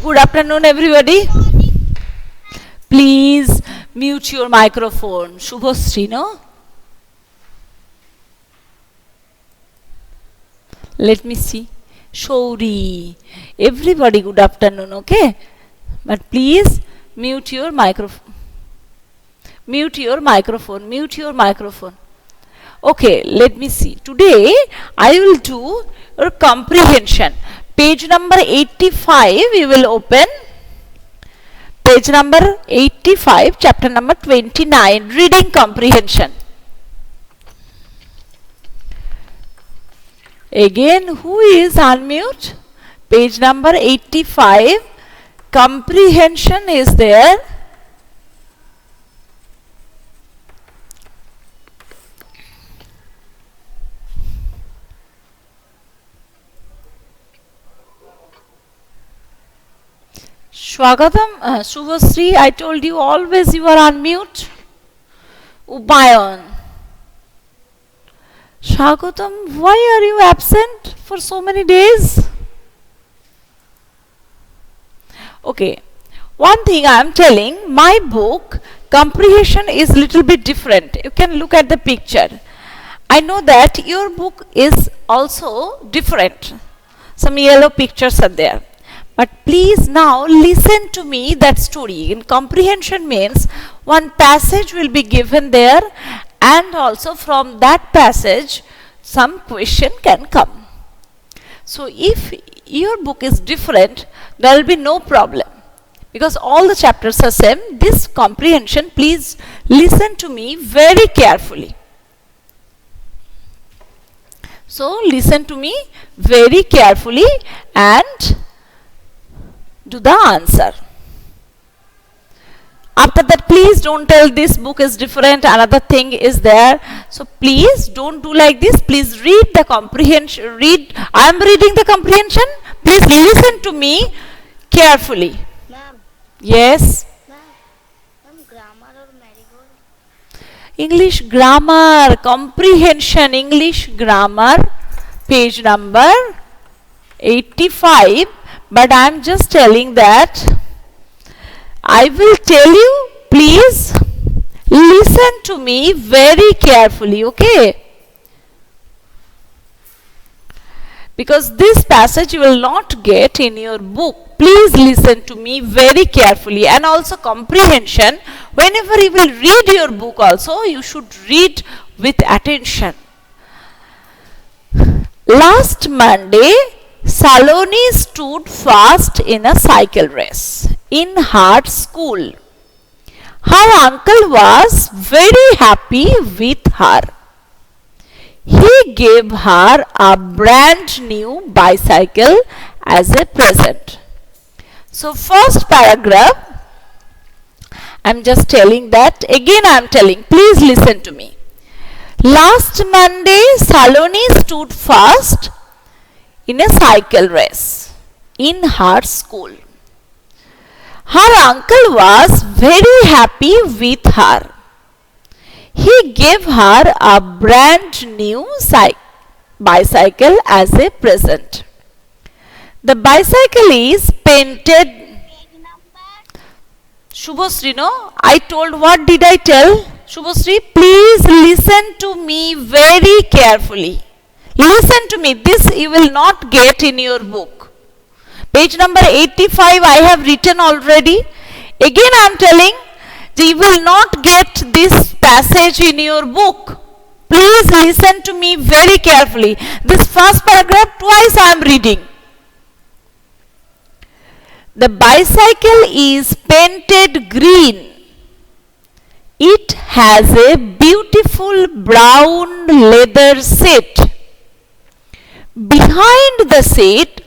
Good afternoon, everybody. Please mute your microphone. Shubhasri, no? Let me see. Shauri. Everybody, good afternoon, okay? But please mute your microphone. Mute your microphone. Mute your microphone. Okay, let me see. Today I will do your comprehension. Page number 85 we will open. Page number 85, chapter number 29, reading comprehension. Again, who is unmute? Page number 85, comprehension is there. Swagatam, Shubhasri, I told you always you are on mute. Ubayan. Swagatam, why are you absent for so many days? Okay, one thing I am telling, my book comprehension is little bit different. You can look at the picture. I know that your book is also different. Some yellow pictures are there. But please now listen to me that story. In comprehension means one passage will be given there and also from that passage some question can come. So if your book is different, there will be no problem. Because all the chapters are same. This comprehension, please listen to me very carefully. So listen to me very carefully and do the answer. After that, please don't tell this book is different, another thing is there. So please don't do like this. Please read the comprehension. I am reading the comprehension. Please listen to me carefully. Ma'am. Yes. Ma'am, grammar or marigold? English grammar, comprehension, English grammar, page number 85. But I am just telling that I will tell you, please listen to me very carefully, okay? Because this passage you will not get in your book. Please listen to me very carefully, and also comprehension. Whenever you will read your book also, you should read with attention. Last Monday, Saloni stood fast in a cycle race in her school. Her uncle was very happy with her. He gave her a brand new bicycle as a present. So first paragraph, I am just telling that, again I am telling, please listen to me. Last Monday, Saloni stood fast in a cycle race in her school. Her uncle was very happy with her. He gave her a brand new bicycle as a present. The bicycle is painted. Shubhasri, no? I told, what did I tell? Shubhasri, please listen to me very carefully. Listen to me, this you will not get in your book. Page number 85 I have written already. Again I am telling, you will not get this passage in your book. Please listen to me very carefully. This first paragraph twice I am reading. The bicycle is painted green. It has a beautiful brown leather seat. Behind the seat,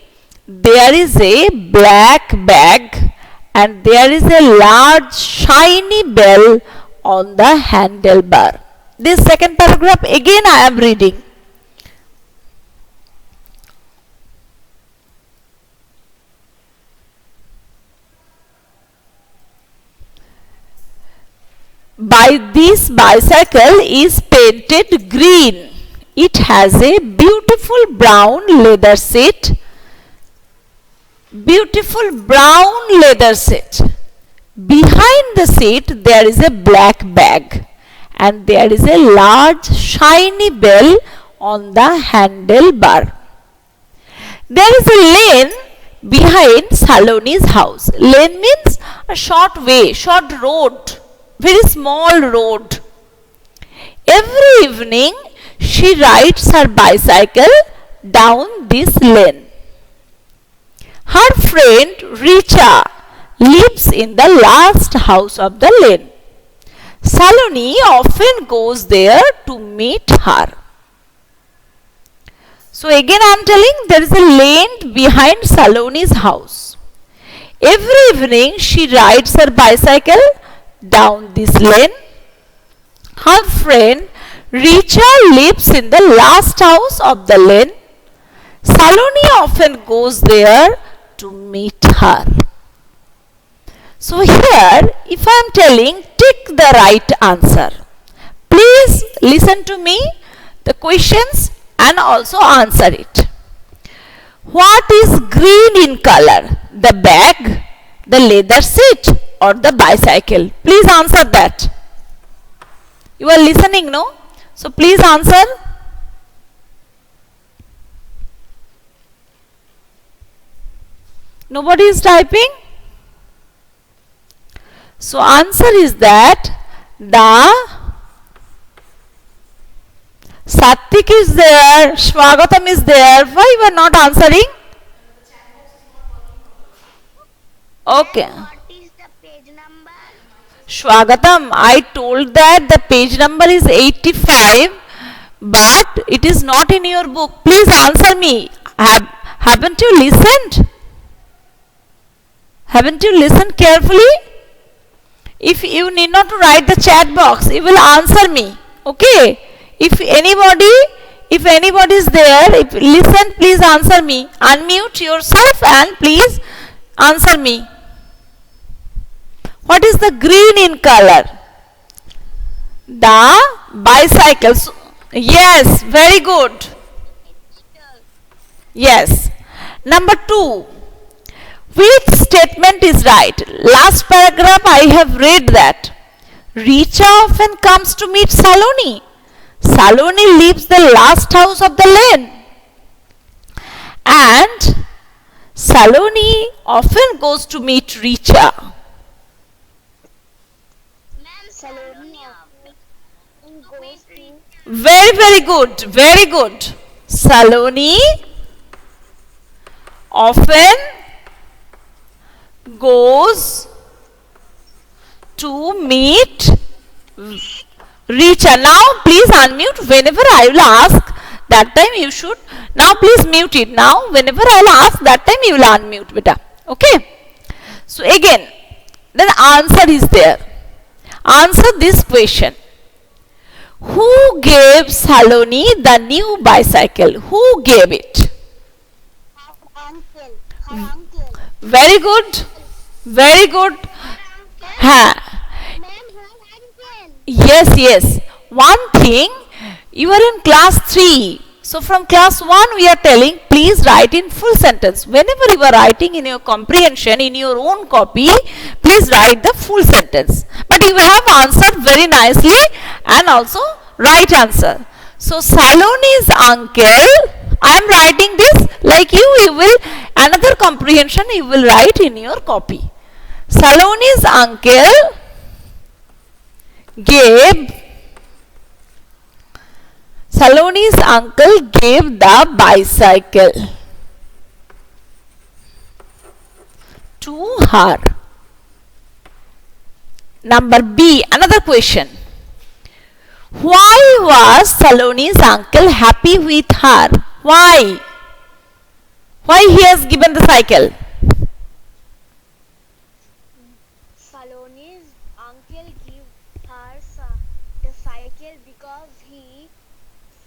there is a black bag and there is a large shiny bell on the handlebar. This second paragraph again I am reading. This bicycle is painted green. It has a beautiful brown leather seat. beautiful brown leather seat. Behind the seat there is a black bag and there is a large shiny bell on the handlebar. There is a lane behind Saloni's house. Lane means a short way, short road, very small road. Every evening she rides her bicycle down this lane. Her friend Richa lives in the last house of the lane. Saloni often goes there to meet her. So again I am telling there is a lane behind Saloni's house. Every evening she rides her bicycle down this lane. Her friend Richa lives in the last house of the lane. Saloni often goes there to meet her. So here, if I am telling, tick the right answer. Please listen to me, the questions, and also answer it. What is green in color? The bag, the leather seat, or the bicycle? Please answer that. You are listening, no? So please answer. Nobody is typing? So answer is that the Satvik is there, Swagatam is there. Why you are not answering? Okay. What is the page number? Swagatam, I told that the page number is 85, but it is not in your book. Please answer me. Haven't you listened? Haven't you listened carefully? If you need not to write the chat box, you will answer me. Okay? If anybody is there, if listen, please answer me. Unmute yourself and please answer me. What is the green in color? The bicycles. Yes, very good. Yes. Number 2. Which statement is right? Last paragraph I have read that. Richa often comes to meet Saloni. Saloni leaves the last house of the lane. And Saloni often goes to meet Richa. Ma'am, Saloni often goes to Very, very good. Very good. Saloni often goes to meet Richa. Now please unmute whenever I will ask. That time you should. Now please mute it. Now whenever I will ask, that time you will unmute, beta. Okay. So again, the answer is there. Answer this question. Who gave Saloni the new bicycle? Who gave it? her uncle. Her uncle. Very good. Very good. Ha. Ma'am, her uncle. Yes, yes. One thing, you are in class 3. So from class 1 we are telling, please write in full sentence. Whenever you are writing in your comprehension, in your own copy, please write the full sentence. But you have answered very nicely and also right answer. So Saloni's uncle, I am writing this like you will, another comprehension you will write in your copy. Saloni's uncle gave the bicycle to her. Number B, another question. Why was Saloni's uncle happy with her? Why? Why he has given the cycle? Saloni's uncle gave her the cycle because he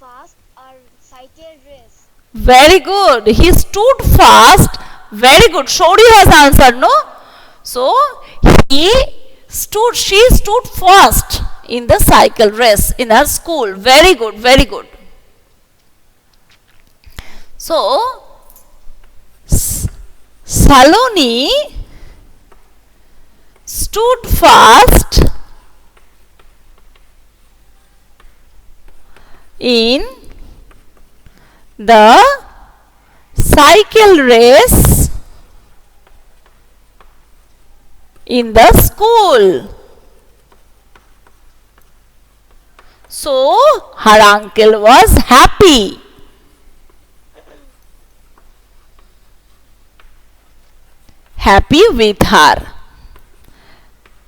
fast a cycle race. Very good. He stood fast. Very good. Shori has answered, no? So, she stood fast in the cycle race in her school. Very good. Very good. So, Saloni stood fast in the cycle race in the school. So her uncle was happy. Happy with her.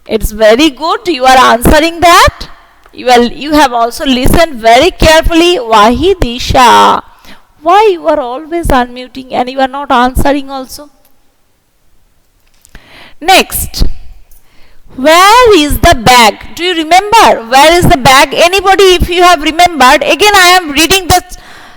It's very good. You are answering that. You have also listened very carefully. Wahi Disha. Why you are always unmuting and you are not answering also? Next. Where is the bag? Do you remember? Where is the bag? Anybody, if you have remembered, again I am reading the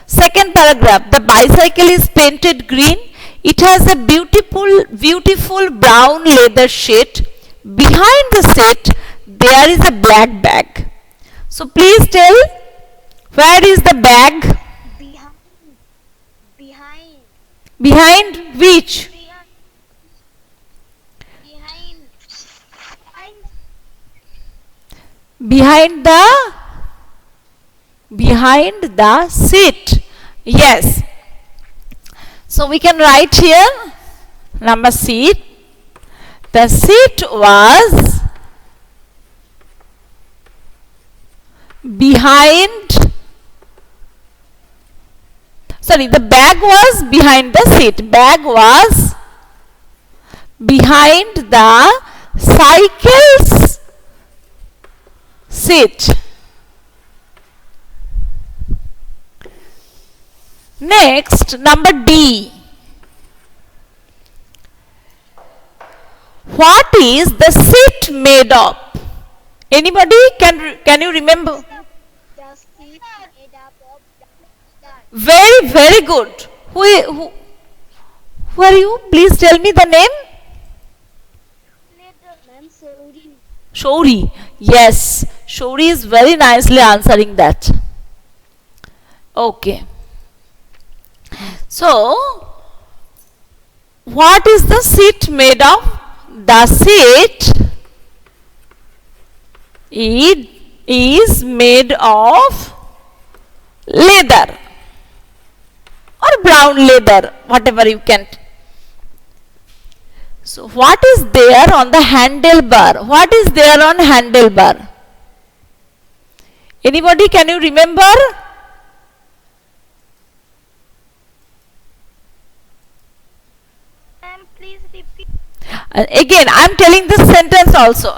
second paragraph. The bicycle is painted green. It has a beautiful brown leather seat. Behind the seat, there is a black bag. So please tell, where is the bag? Behind. Behind. Behind which? Behind. Behind the seat. Yes. So we can write here number seat. The seat was behind. Sorry, the bag was behind the seat. Bag was behind the cycle's seat. Next, number D. What is the seat made of? Anybody can you remember? The seat made up of leather. Very good. Who are you? Please tell me the name. Ma'am, sorry. Shauri. Yes, Shauri is very nicely answering that. Okay. So, what is the seat made of? The seat is made of leather or brown leather, whatever you can. So, what is there on the handlebar? What is there on handlebar? Anybody, can you remember? Ma'am, please repeat. Again, I am telling this sentence also.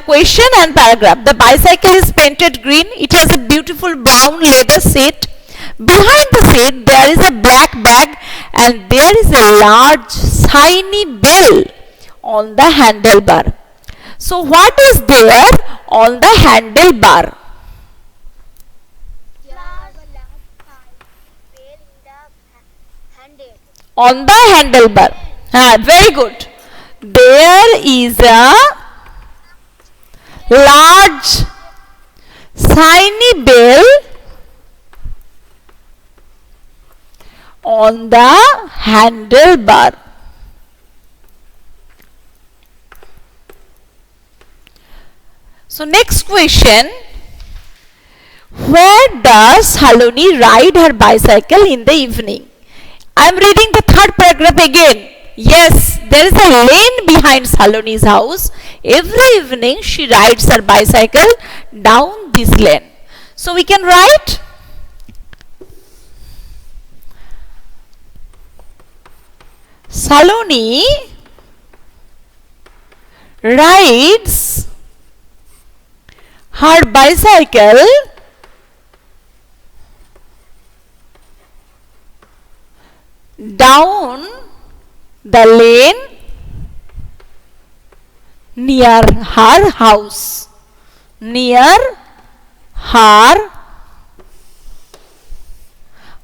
Question and paragraph. The bicycle is painted green. It has a beautiful brown leather seat. Behind the seat, there is a black bag and there is a large shiny bell on the handlebar. So, what is there on the handlebar? On the handlebar. Very good. There is a large shiny bell on the handlebar. So next question. Where does Saloni ride her bicycle in the evening? I am reading the third paragraph again. Yes, there is a lane behind Saloni's house. Every evening she rides her bicycle down this lane. So we can write Saloni rides her bicycle down the lane near her house. Near her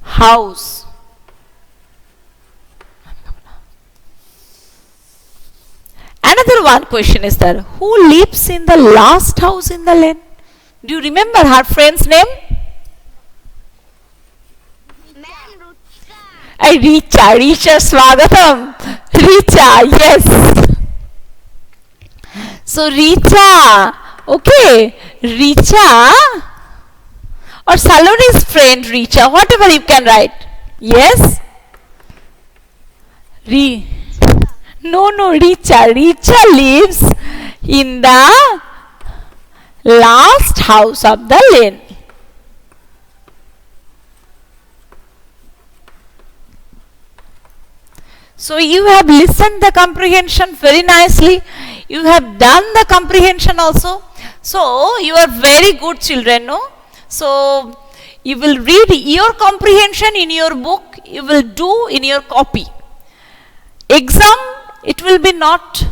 house. Another one question is there. Who lives in the last house in the lane? Do you remember her friend's name? Ma'am, Rutika. Richa, Swagatam. Richa, yes. So Richa, okay, Richa or Saloni's friend Richa, whatever you can write. Yes? Re no, Richa. Richa lives in the last house of the lane. So you have listened the comprehension very nicely. You have done the comprehension also. So you are very good children, no? So you will read your comprehension in your book. You will do in your copy. Exam, it will be not.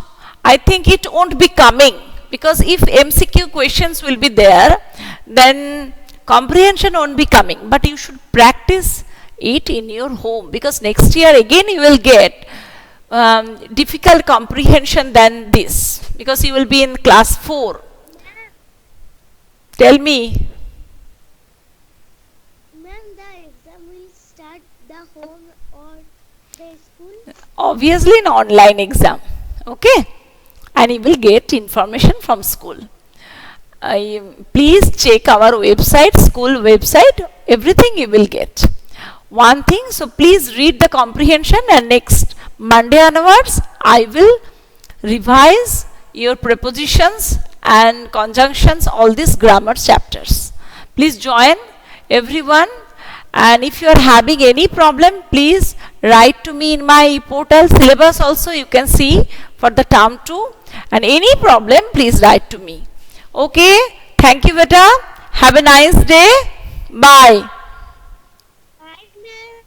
I think it won't be coming, because if MCQ questions will be there, then comprehension won't be coming. But you should practice it in your home, because next year again you will get difficult comprehension than this, because you will be in class 4. Tell me. Ma'am, the exam will start the home or the school? Obviously an online exam, okay, and you will get information from school. Please check our website, school website, everything you will get. One thing, so please read the comprehension, and next Monday onwards I will revise your prepositions and conjunctions, all these grammar chapters. Please join everyone, and if you are having any problem, please write to me in my portal syllabus also, you can see for the term 2, and any problem please write to me. Okay, thank you beta, have a nice day, bye. Right, ma'am.